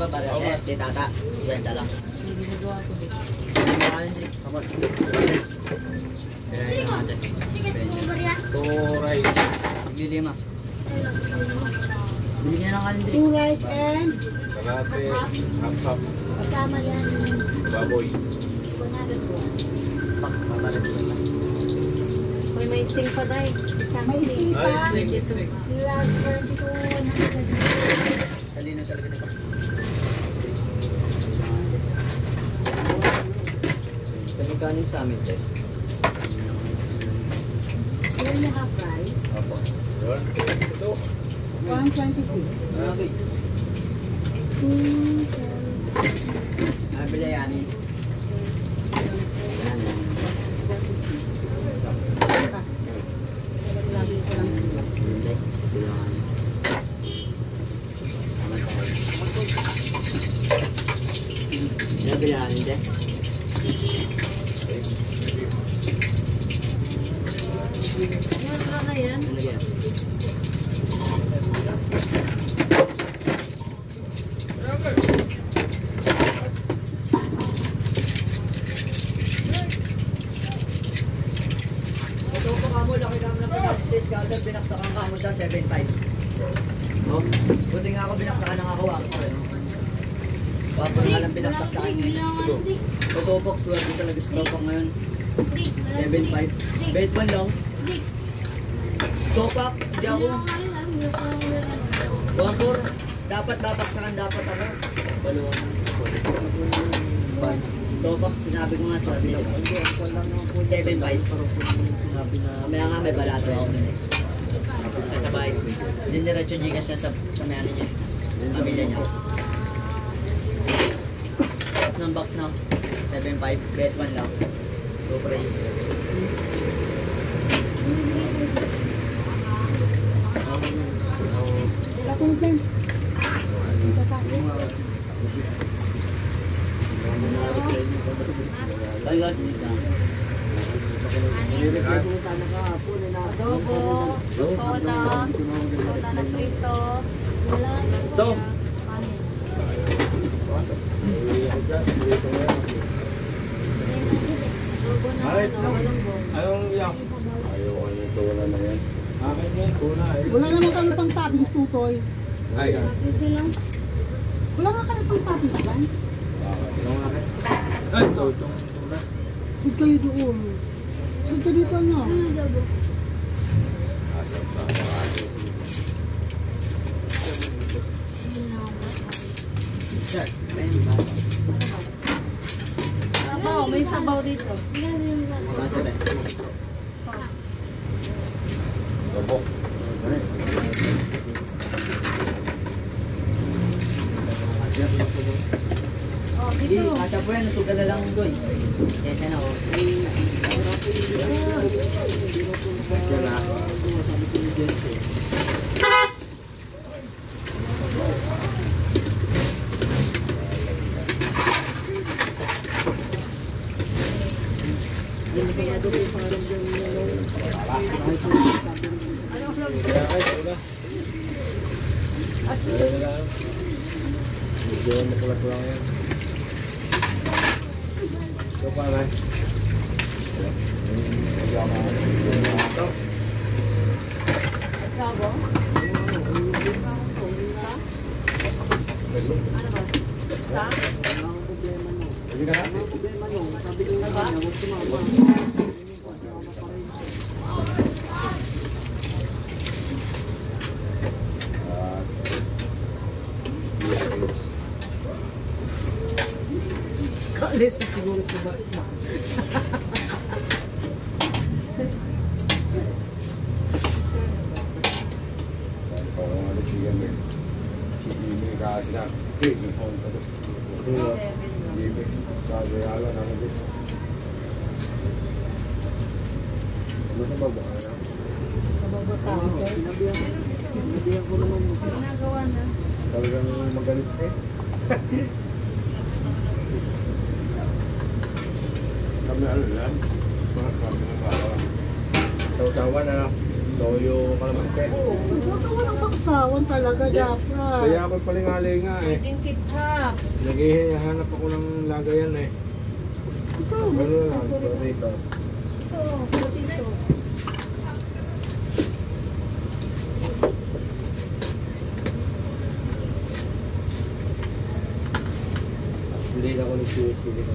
ba ba? Si tata. 50 lang. Lima. Bili niya ng kalendri. 2 rice and Kalate, half-half, kasama yan. baboy. 100 po. Box, mabalas ito. Uy, may sting pa dahil. May sting pa. Last 22. Talino talaga ni Box. Magkano sa amin, Chef? Yan yung half rice. Apo. Yun. Ito. 126. Okay. Bili yan eh. Bilangin deh. Yan. Binaksakan ka mo siya 7.5. No? Buti nga ako binaksakan ng ako. Papa nga lang binaksak sa akin ngayon. Totoo po, swerte talaga sa topang ngayon. 7.5. Bet 1 lang. Topak, di ako. 1.4. Dapat babaksakan dapat ako. Balong. Topak, sinabi ko nga sa 7.5. Mamaya nga may balato ako nun eh. Sa bahay ko. Diniretso gigas siya sa may ano niya. Pamilya niya. Ng box na 7.5. Bet 1 lang. So praise. Wala kong dyan. Salat dito. Adobo, soda na prito. Ito. Adobo na galunggong. Anong iyak? Ayaw ko yung tuna na yan. Akin yan, tuna eh. Wala naman kami pang toppings, Tutoy. Ay, Ito lang. Wala nga kami pang toppings yan. ay, itong tuna. Huwag kayo doon. Huwag ka dito ano. Adobo. Sir, ayun ba? Sabaw, may sabaw dito. Masa ba? Gabok. Oh, Hindi, dito. kasya po yan. Nasugal na lang doon. Kesa na ako. Yan na. Medyo makulat-kulang yan. Ito pa na. Sabaw. Sa? Hindi ka na? Kaalis na siguro si Batman. Parang ano siya may hindi ka sila. Yung phone ka doon. Hindi kagayala na nabi. Ano na ba ba? Sa babataw. Nabiyan ko naman. Ginagawa na. Talagang magalit eh. Kami ano lang. Mga kami na para. Tawa-tawa na lang. Toyo kalamansi. Baka walang saksawan talaga dapat. Kaya ako palingali nga eh. Pwedeng ketchup. Naghihanap ako ng lagayan eh. Ito, Gano'n lang. So, dito. Ito, potato. Hindi na ako nagsisigil ko.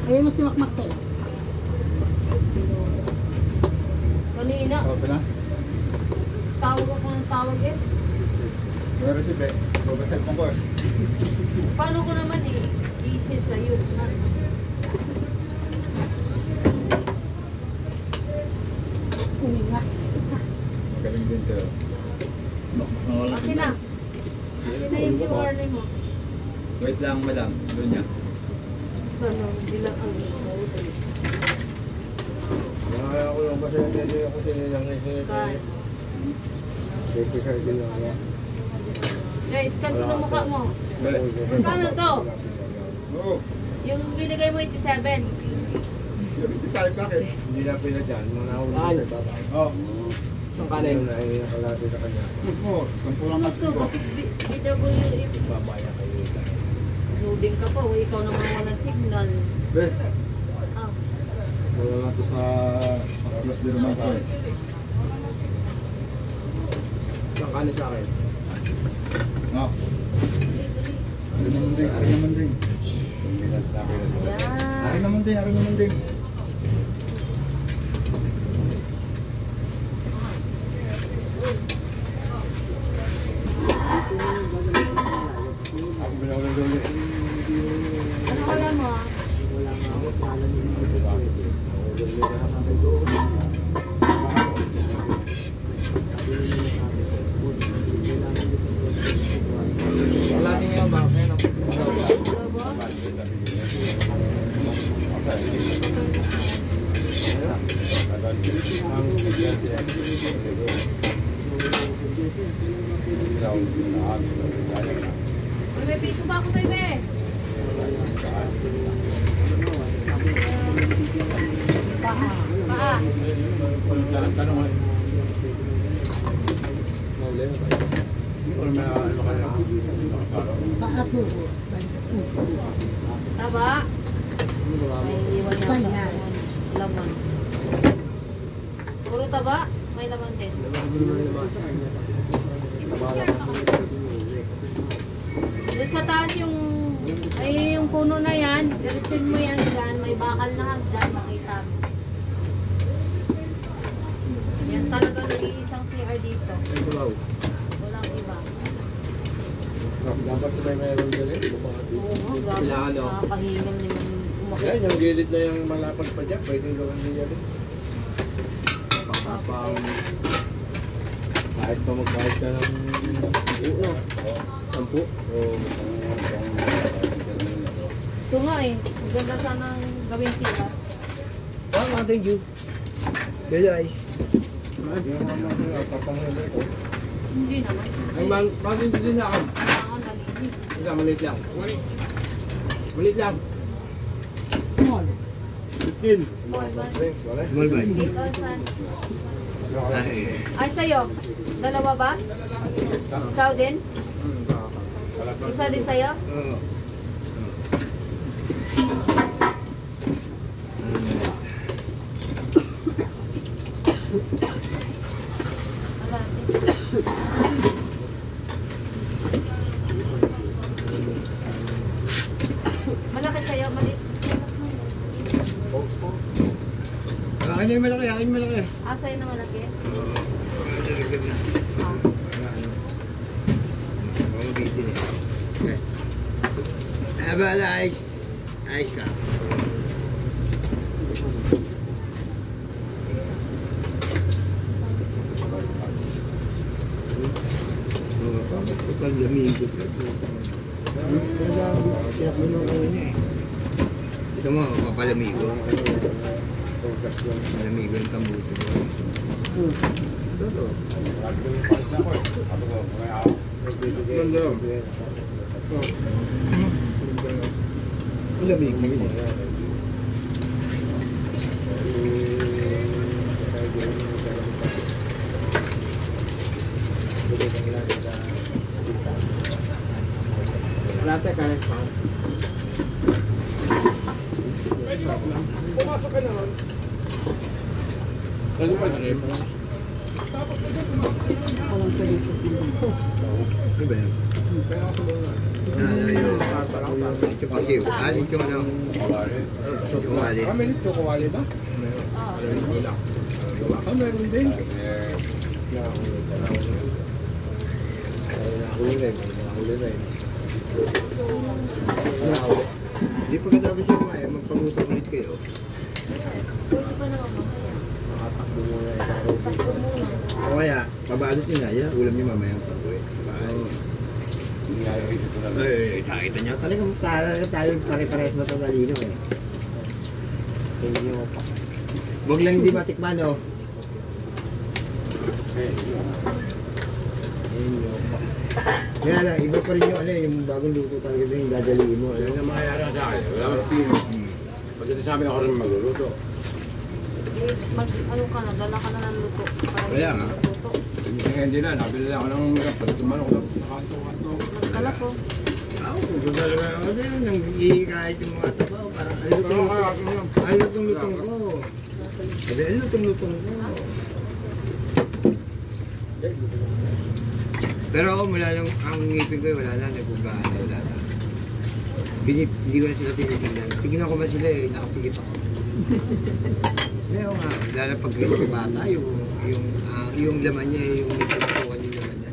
Ayun mo si Makmak to. Kanina, Okay na? tawag ako ng tawag eh. Meron si Be. Babatak mo ko eh. Paano ko naman i-set sa'yo? Umingas. Magaling din siya. Okay na. Okay na yung QR mo. Wait lang madam. Doon niya. Ano, hindi lang ang Nakaya ko lang kasi hindi ako sinilang na Sky. Safety card din ako. Guys, scan ko ng mukha mo. Magkano to? Oo. Yung binigay mo 87. 75 bakit? Hindi na pila dyan. Muna ako dito sa baba. Oo. Isang kanin. Ayun na ay nakalati sa kanya. Oo. 10 lang Gusto, bakit BWF? Babaya kayo. Loading ka pa, ikaw naman walang signal. Be, Ah, wala na ito sa plus din naman sa akin. Isang kanin sa akin. No. Ari naman din, ari naman din. yan. Ari naman din, ari naman din. Ako binawag doon. Ano kaya mo? Wala din ngayon ba? Kaya nang Adobo? Uy, may piso ba ako tayo, be? Paa. Paa. Baka po. Taba. May iwan na Ayan. ako. Laman. Puro taba. May laman din. Doon sa taas yung yung puno na yan, diretsin mo yan dyan, may bakal na hagdan, makita mo. Yan talaga nag-iisang CR dito. Walang iba. Dapat ito mayroon dyan eh. Oo, grabe. Kailangan, no? Nakakahingal naman umakit. Yan, yung gilid na yung malapad pa dyan, pwedeng gawin din yan. Kahit pa magkahit ka ng uno. 10. Ito nga eh, maganda sanang gawin CR. ang ating view. Guys. Hindi naman. Bakit din sa akin? Kailangan malinis. Isa, maliit lang. Maliit lang. Small. 15. Small ba? Small ba? 8,000. Ay, sa'yo? Dalawa ba? Ikaw din? Isa din sa'yo? Oo. Malaki sa'yo, maliit. Akin yung malaki, akin yung malaki. Ah, sa'yo na malaki? Abala, ayos. Ayos ka. Kapag lamigo. Ito mo, papalamigo. Palamigo ng kambuto. Ito. Lamig. Latte ka rin pa. Pumasok ka naman. Kasi pa na rin. Walang palipot naman. Diba yan? Kaya ako muna. Dito pa kayo. Dito ano? Kuwali. Kami nito kuwali ba? Wala. Meron din. Hindi pagkatapos yung kumain, magpag-usap ulit kayo. Pwede pa naman mamaya. Nakatakbo muna yung Takbo muna. O kaya, pabalot nyo na. Yan, ulam nyo mamaya ang pag-uwi. Ay, nakita nyo. Talagang tayo pare-pares matatalino eh. Huwag lang hindi matikman, no? Kaya lang, iba pa rin yung ano, yung bagong luto talaga din yung dadaliin mo. Yan ang mangyayari sa akin. Wala ko sino. Pagdating sa amin ako rin magluluto. Ano ka na, dala ka na ng luto. Kaya nga. Luto. Hindi na, nabili lang ako ng pagtuman ako ng kato. Magkala po. Kung gagawin ako din, nang kahit yung mga tabaw, parang ano lutong-lutong ko. Sabi, ano lutong-lutong ko. Pero mula nung ang ngipin ko, wala na, nagbugaan, wala na. Hindi ko na sila pinitignan. Tignan ko man sila eh, nakapigit ako. Ngayon nga, lalo pag yung bata, yung laman niya, yung nagpupuan yung laman niya.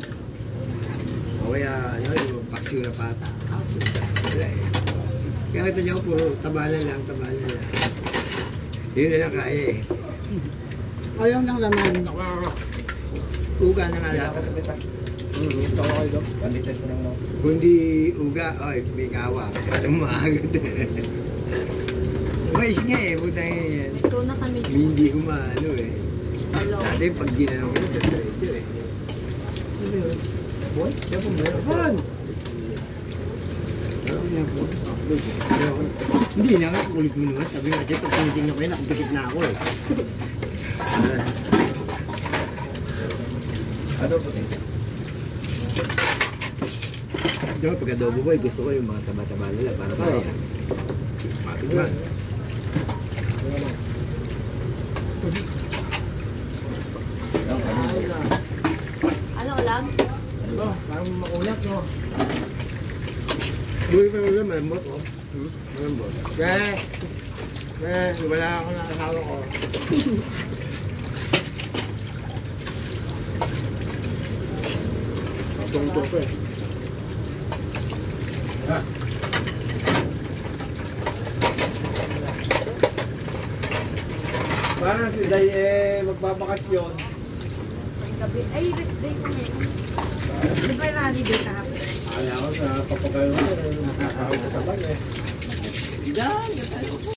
O kaya, ano, yung paksyo na pata. Wala eh. Kaya kita niyo, puro tabanan lang. Yun na lang kaya eh. Ayaw ng laman. Uga na nga lahat. Kundi uga, oy, may kawa. Sumagod. Mais nga eh, puta yan. Ito na kami. Hindi ko maano eh. Talo. Dati pag ginanong ko, ito eh. Boy, siya po meron. Hindi na nga, kulit mo naman. Sabi nga siya, pag tinitingnan ko yun, nakapikit na ako eh. Ano po? Diba, pag adobo ko, gusto ko yung mga taba-taba nila para kaya. Matigman. Ano ulam? Ano, parang makulat, no? Buhay pa yung ulam, malambot, oh. Malambot. Wala ako na asawa ko. Tungto ko eh. Parang si Day magbabakasyon. Gabi. Ay, rest day ko ngayon. Di ba yung holiday kahapon? Ayaw ko sa papagayon. Nakakahawag sa bagay. Diyan, tayo po.